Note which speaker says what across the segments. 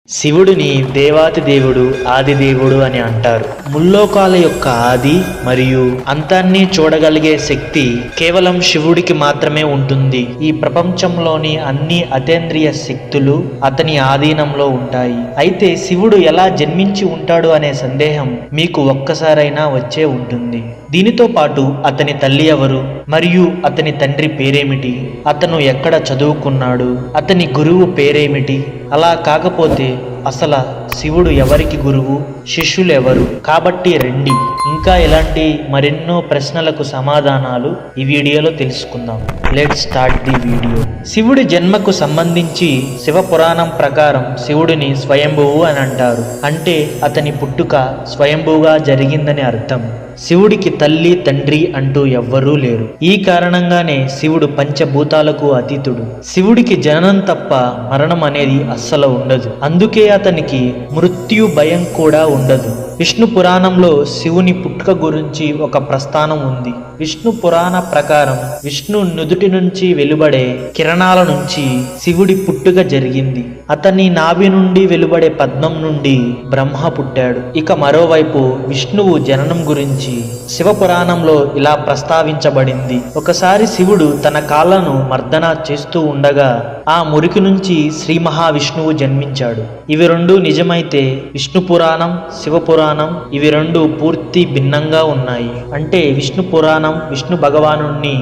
Speaker 1: శివుడిని దేవాతి దేవుడు ఆది దేవుడు అని అంటారు. ముల్లోకాల యొక్క ఆది మరియు అంతాన్ని చూడగలిగే శక్తి కేవలం శివుడికి మాత్రమే ఉంటుంది. ఈ ప్రపంచంలోని అన్ని అతీంద్రియ శక్తులు అతని ఆధీనంలో ఉంటాయి. అయితే శివుడు ఎలా జన్మించి ఉంటాడు అనే సందేహం మీకు ఒక్కసారైనా వచ్చే ఉంటుంది. దీనితో పాటు అతని తల్లి ఎవరు మరియు అతని తండ్రి పేరేమిటి, అతను ఎక్కడ చదువుకున్నాడు, అతని గురువు పేరేమిటి, అలా కాకపోతే అసలు శివుడు ఎవరికి గురువు, శిష్యులు ఎవరు? కాబట్టి రండి, ఇంకా ఇలాంటి మరెన్నో ప్రశ్నలకు సమాధానాలు ఈ వీడియోలో తెలుసుకుందాం. Let's start the video. శివుడి జన్మకు సంబంధించి శివపురాణం ప్రకారం శివుడిని స్వయంభువు అని అంటారు. అంటే అతని పుట్టుక స్వయంభువుగా జరిగిందని అర్థం. శివుడికి తల్లి తండ్రి అంటూ ఎవ్వరూ లేరు. ఈ కారణంగానే శివుడు పంచభూతాలకు అతీతుడు. శివుడికి జననం తప్ప మరణం అనేది అస్సలు ఉండదు. అందుకే అతనికి మృత్యు భయం కూడా ఉండదు. విష్ణు పురాణంలో శివుని పుట్టుక గురించి ఒక ప్రస్థానం ఉంది. విష్ణు పురాణ ప్రకారం విష్ణు నుదుటి నుంచి వెలువడే కిరణాల నుంచి శివుడి పుట్టుక జరిగింది. అతని నాభి నుండి వెలువడే పద్మం నుండి బ్రహ్మ పుట్టాడు. ఇక మరోవైపు విష్ణువు జననం గురించి శివపురాణంలో ఇలా ప్రస్తావించబడింది. ఒకసారి శివుడు తన కాళ్ళను మర్దన చేస్తూ ఉండగా ఆ మురికి నుంచి శ్రీ మహావిష్ణువు జన్మించాడు. ఇవి రెండు నిజమైతే విష్ణు పురాణం శివపురాణం ఇవి రెండు పూర్తి భిన్నంగా ఉన్నాయి. అంటే విష్ణు పురాణం విష్ణు భగవానుణ్ణి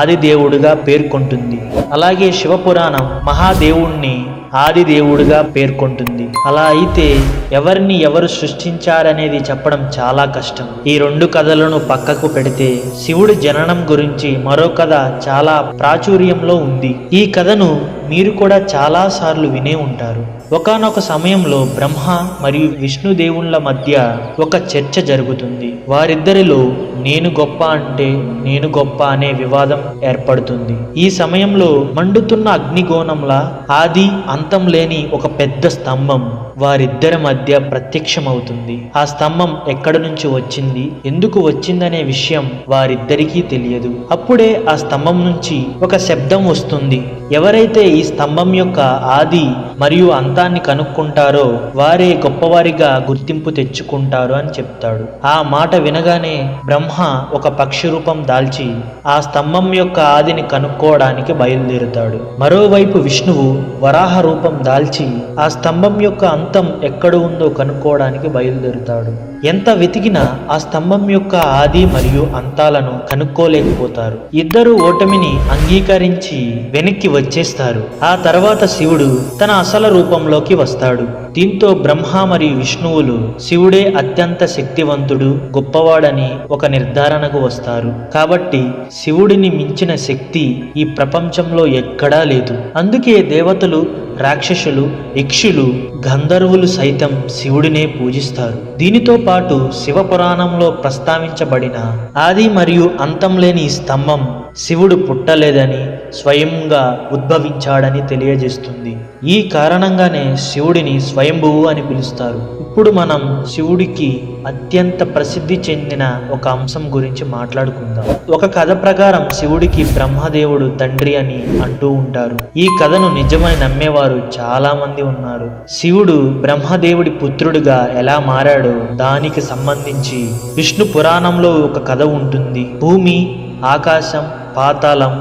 Speaker 1: ఆది దేవుడిగా పేర్కొంటుంది. అలాగే శివపురాణం మహాదేవుణ్ణి ఆది దేవుడిగా పేర్కొంటుంది. అలా అయితే ఎవరిని ఎవరు సృష్టించారనేది చెప్పడం చాలా కష్టం. ఈ రెండు కథలను పక్కకు పెడితే శివుడి జననం గురించి మరో కథ చాలా ప్రాచుర్యంలో ఉంది. ఈ కథను మీరు కూడా చాలా సార్లు వినే ఉంటారు. ఒకానొక సమయంలో బ్రహ్మ మరియు విష్ణుదేవుళ్ళ మధ్య ఒక చర్చ జరుగుతుంది. వారిద్దరిలో నేను గొప్ప అంటే నేను గొప్ప అనే వివాదం ఏర్పడుతుంది. ఈ సమయంలో మండుతున్న అగ్నిగోణంలా ఆది అంతం లేని ఒక పెద్ద స్తంభం వారిద్దరి మధ్య ప్రత్యక్షమవుతుంది. ఆ స్తంభం ఎక్కడి నుంచి వచ్చింది, ఎందుకు వచ్చిందనే విషయం వారిద్దరికీ తెలియదు. అప్పుడే ఆ స్తంభం నుంచి ఒక శబ్దం వస్తుంది. ఎవరైతే ఈ స్తంభం యొక్క ఆది మరియు అంతాన్ని కనుక్కుంటారో వారే గొప్పవారిగా గుర్తింపు తెచ్చుకుంటారు అని చెప్తాడు. ఆ మాట వినగానే బ్రహ్మ ఒక పక్షి రూపం దాల్చి ఆ స్తంభం యొక్క ఆదిని కనుక్కోవడానికి బయలుదేరుతాడు. మరోవైపు విష్ణువు వరాహ రూపం దాల్చి ఆ స్తంభం యొక్క అంతం ఎక్కడ ఉందో కనుక్కోవడానికి బయలుదేరుతాడు. ఎంత వెతికినా ఆ స్తంభం యొక్క ఆది మరియు అంతాలను కనుక్కోలేకపోతారు. ఇద్దరు ఓటమిని అంగీకరించి వెనక్కి వచ్చేస్తారు. ఆ తర్వాత శివుడు తన అసలు రూపంలోకి వస్తాడు. దీంతో బ్రహ్మ మరియు విష్ణువులు శివుడే అత్యంత శక్తివంతుడు గొప్పవాడని ఒక నిర్ధారణకు వస్తారు. కాబట్టి శివుడిని మించిన శక్తి ఈ ప్రపంచంలో ఎక్కడా లేదు. అందుకే దేవతలు, రాక్షసులు, యక్షులు, గంధర్వులు సైతం శివుడినే పూజిస్తారు. దీనితో పాటు శివపురాణంలో ప్రస్తావించబడిన ఆది మరియు అంతం లేని ఈ స్తంభం శివుడు పుట్టలేదని స్వయంగా ఉద్భవించాడని తెలియజేస్తుంది. ఈ కారణంగానే శివుడిని స్వయంభువు అని పిలుస్తారు. ఇప్పుడు మనం శివుడికి అత్యంత ప్రసిద్ధి చెందిన ఒక అంశం గురించి మాట్లాడుకుందాం. ఒక కథ ప్రకారం శివుడికి బ్రహ్మదేవుడు తండ్రి అని అంటూ ఉంటారు. ఈ కథను నిజమని నమ్మేవారు చాలా మంది ఉన్నారు. శివుడు బ్రహ్మదేవుడి పుత్రుడిగా ఎలా మారాడో దానికి సంబంధించి విష్ణు పురాణంలో ఒక కథ ఉంటుంది. భూమి, ఆకాశం, పాతాళం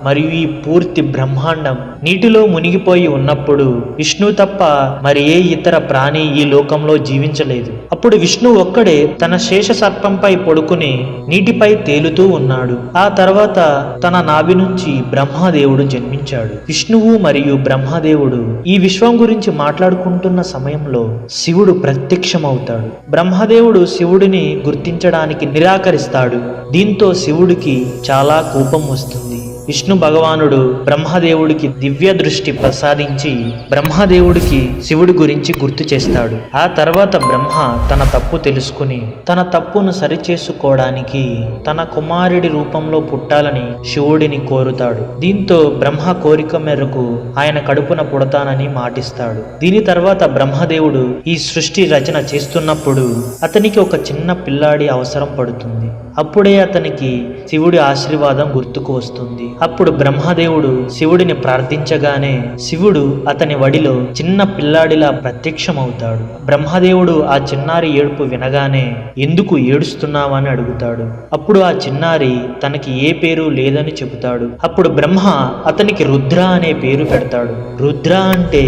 Speaker 1: మరియు ఈ పూర్తి బ్రహ్మాండం నీటిలో మునిగిపోయి ఉన్నప్పుడు విష్ణు తప్ప మరి ఏ ఇతర ప్రాణి ఈ లోకంలో జీవించలేదు. అప్పుడు విష్ణు ఒక్కడే తన శేష సర్పంపై పడుకుని నీటిపై తేలుతూ ఉన్నాడు. ఆ తర్వాత తన నాభి నుంచి బ్రహ్మదేవుడు జన్మించాడు. విష్ణువు మరియు బ్రహ్మదేవుడు ఈ విశ్వం గురించి మాట్లాడుకుంటున్న సమయంలో శివుడు ప్రత్యక్షమవుతాడు. బ్రహ్మదేవుడు శివుడిని గుర్తించడానికి నిరాకరిస్తాడు. దీంతో శివుడికి చాలా కోపం వస్తుంది. విష్ణు భగవానుడు బ్రహ్మదేవుడికి దివ్య దృష్టి ప్రసాదించి బ్రహ్మదేవుడికి శివుడి గురించి గుర్తు చేస్తాడు. ఆ తర్వాత బ్రహ్మ తన తప్పు తెలుసుకుని తన తప్పును సరిచేసుకోవడానికి తన కుమారుడి రూపంలో పుట్టాలని శివుడిని కోరుతాడు. దీంతో బ్రహ్మ కోరిక మేరకు ఆయన కడుపున పుడతానని మాటిస్తాడు. దీని తర్వాత బ్రహ్మదేవుడు ఈ సృష్టి రచన చేస్తున్నప్పుడు అతనికి ఒక చిన్న పిల్లాడి అవసరం పడుతుంది. అప్పుడే అతనికి శివుడి ఆశీర్వాదం గుర్తుకు వస్తుంది. అప్పుడు బ్రహ్మదేవుడు శివుడిని ప్రార్థించగానే శివుడు అతని వడిలో చిన్న పిల్లాడిలా ప్రత్యక్షమవుతాడు. బ్రహ్మదేవుడు ఆ చిన్నారి ఏడుపు వినగానే ఎందుకు ఏడుస్తున్నావని అడుగుతాడు. అప్పుడు ఆ చిన్నారి తనకి ఏ పేరు లేదని చెబుతాడు. అప్పుడు బ్రహ్మ అతనికి రుద్ర అనే పేరు పెడతాడు. రుద్ర అంటే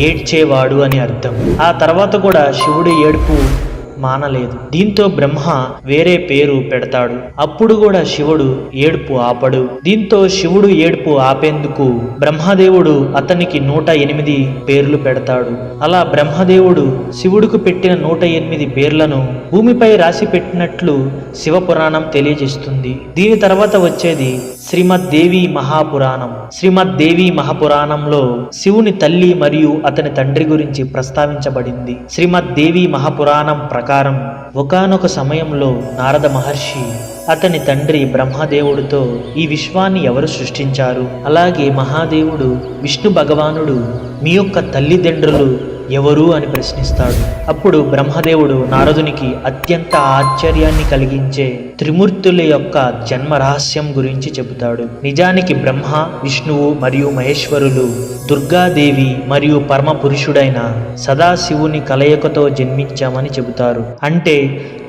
Speaker 1: ఏడ్చేవాడు అని అర్థం. ఆ తర్వాత కూడా శివుడి ఏడుపు మానలేదు. దీంతో బ్రహ్మ వేరే పేరు పెడతాడు. అప్పుడు కూడా శివుడు ఏడుపు ఆపడు. దీంతో శివుడు ఏడుపు ఆపేందుకు బ్రహ్మదేవుడు అతనికి 108 పేర్లు పెడతాడు. అలా బ్రహ్మదేవుడు శివుడికి పెట్టిన 108 పేర్లను భూమిపై రాసి పెట్టినట్లు శివపురాణం తెలియజేస్తుంది. దీని తర్వాత వచ్చేది శ్రీమద్దేవి మహాపురాణం. శ్రీమద్దేవి మహాపురాణంలో శివుని తల్లి మరియు అతని తండ్రి గురించి ప్రస్తావించబడింది. శ్రీమద్దేవి మహాపురాణం ప్రకారం ఒకానొక సమయంలో నారద మహర్షి అతని తండ్రి బ్రహ్మదేవుడితో ఈ విశ్వాన్ని ఎవరు సృష్టించారు, అలాగే మహాదేవుడు విష్ణు భగవానుడు మీ యొక్క తల్లిదండ్రులు ఎవరు అని ప్రశ్నిస్తాడు. అప్పుడు బ్రహ్మదేవుడు నారదునికి అత్యంత ఆశ్చర్యాన్ని కలిగించే త్రిమూర్తుల యొక్క జన్మ రహస్యం గురించి చెబుతాడు. నిజానికి బ్రహ్మ, విష్ణువు మరియు మహేశ్వరులు దుర్గాదేవి మరియు పరమ పురుషుడైన సదాశివుని కలయికతో జన్మించామని చెబుతారు. అంటే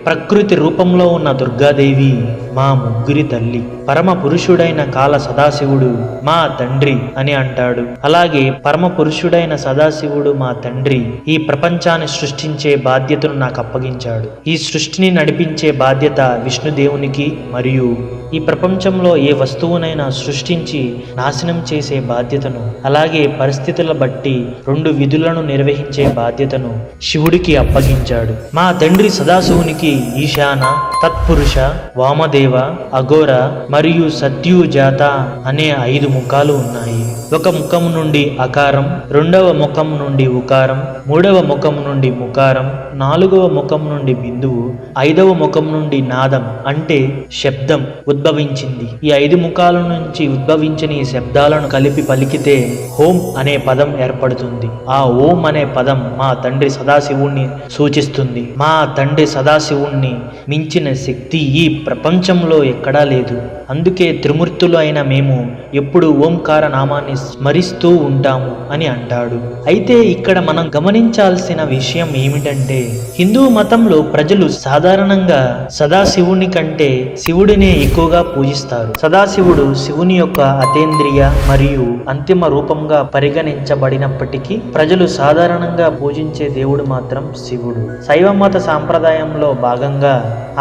Speaker 1: ప్రకృతి రూపంలో ఉన్న దుర్గాదేవి మా ముగ్గురి తల్లి, పరమ పురుషుడైన కాల సదాశివుడు మా తండ్రి అని అంటాడు. అలాగే పరమ పురుషుడైన సదాశివుడు మా తండ్రి ఈ ప్రపంచాన్ని సృష్టించే బాధ్యతను నాకు అప్పగించాడు. ఈ సృష్టిని నడిపించే బాధ్యత విష్ణుదేవునికి మరియు ఈ ప్రపంచంలో ఏ వస్తువునైనా సృష్టించి నాశనం చేసే బాధ్యతను, అలాగే పరిస్థితుల బట్టి 2 విధులను నిర్వహించే బాధ్యతను శివుడికి అప్పగించాడు. మా తండ్రి సదాశివునికి ఈశాన, తత్పురుష, వామదేవ, అఘోర మరియు సత్యుజాత అనే 5 ముఖాలు ఉన్నాయి. ఒక ముఖం నుండి అకారం, 2వ ముఖం నుండి ఉకారం, 3వ ముఖం నుండి ముకారం, 4వ ముఖం నుండి బిందువు, 5వ ముఖం నుండి నాదం అంటే శబ్దం ఉద్భవించింది. ఈ 5 ముఖాల నుంచి ఉద్భవించిన ఈ శబ్దాలను కలిపి పలికితే ఓం అనే పదం ఏర్పడుతుంది. ఆ ఓం అనే పదం మా తండ్రి సదాశివుణ్ణి సూచిస్తుంది. మా తండ్రి సదాశివుణ్ణి మించిన శక్తి ఈ ప్రపంచంలో ఎక్కడా లేదు. అందుకే త్రిమూర్తులు అయిన మేము ఎప్పుడు ఓంకార నామాన్ని స్మరిస్తూ ఉంటాము అని అంటాడు. అయితే ఇక్కడ మనం గమనించాల్సిన విషయం ఏమిటంటే హిందూ మతంలో ప్రజలు సాధారణంగా సదాశివుని కంటే శివుడినే ఎక్కువగా పూజిస్తారు. సదాశివుడు శివుని యొక్క అతేంద్రియ మరియు అంతిమ రూపంగా పరిగణించబడినప్పటికీ ప్రజలు సాధారణంగా పూజించే దేవుడు మాత్రం శివుడు. శైవ మత సాంప్రదాయంలో భాగంగా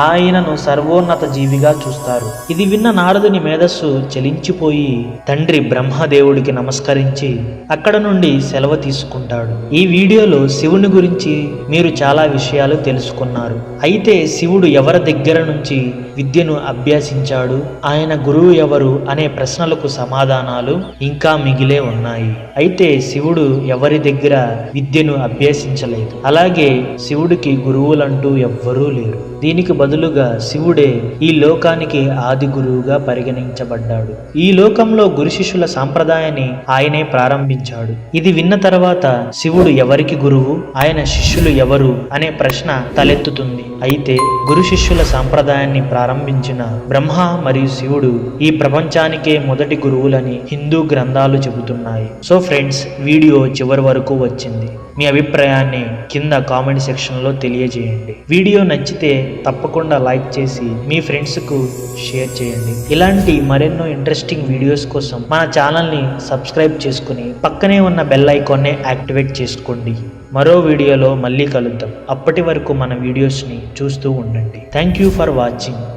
Speaker 1: ఆయనను సర్వోన్నత జీవిగా చూస్తారు. ఇది విన్న నారదుని మేధస్సు చలించిపోయి తండ్రి బ్రహ్మదేవుడికి నమస్కరించి అక్కడ నుండి సెలవు తీసుకుంటాడు. ఈ వీడియోలో శివుని గురించి మీరు చాలా విషయాలు తెలుసుకున్నారు. అయితే శివుడు ఎవరి దగ్గర నుంచి విద్యను అభ్యసించాడు, ఆయన గురువు ఎవరు అనే ప్రశ్నలకు సమాధానాలు ఇంకా మిగిలే ఉన్నాయి. అయితే శివుడు ఎవరి దగ్గర విద్యను అభ్యసించలేదు. అలాగే శివుడికి గురువులంటూ ఎవ్వరూ లేరు. దీనికి బదులుగా శివుడే ఈ లోకానికి ఆది గురువుగా పరిగణించబడ్డాడు. ఈ లోకంలో గురు శిష్యుల సాంప్రదాయాన్ని ఆయనే ప్రారంభించాడు. ఇది విన్న తర్వాత శివుడు ఎవరికి గురువు, ఆయన శిష్యులు ఎవరు అనే ప్రశ్న తలెత్తుతుంది. అయితే గురు శిష్యుల సాంప్రదాయాన్ని ప్రారంభించిన బ్రహ్మ మరియు శివుడు ఈ ప్రపంచానికే మొదటి గురువులని హిందూ గ్రంథాలు చెబుతున్నాయి. సో ఫ్రెండ్స్, వీడియో చివరి వరకు వచ్చింది. మీ అభిప్రాయాన్ని కింద కామెంట్ సెక్షన్లో తెలియజేయండి. వీడియో నచ్చితే తప్పకుండా లైక్ చేసి మీ ఫ్రెండ్స్కు షేర్ చేయండి. ఇలాంటి మరెన్నో ఇంట్రెస్టింగ్ వీడియోస్ కోసం మన ఛానల్ని సబ్స్క్రైబ్ చేసుకుని పక్కనే ఉన్న బెల్ ఐకాన్ని యాక్టివేట్ చేసుకోండి. మరో వీడియోలో మళ్ళీ కలుద్దాం. అప్పటి వరకు మన వీడియోస్ని చూస్తూ ఉండండి. Thank you for watching.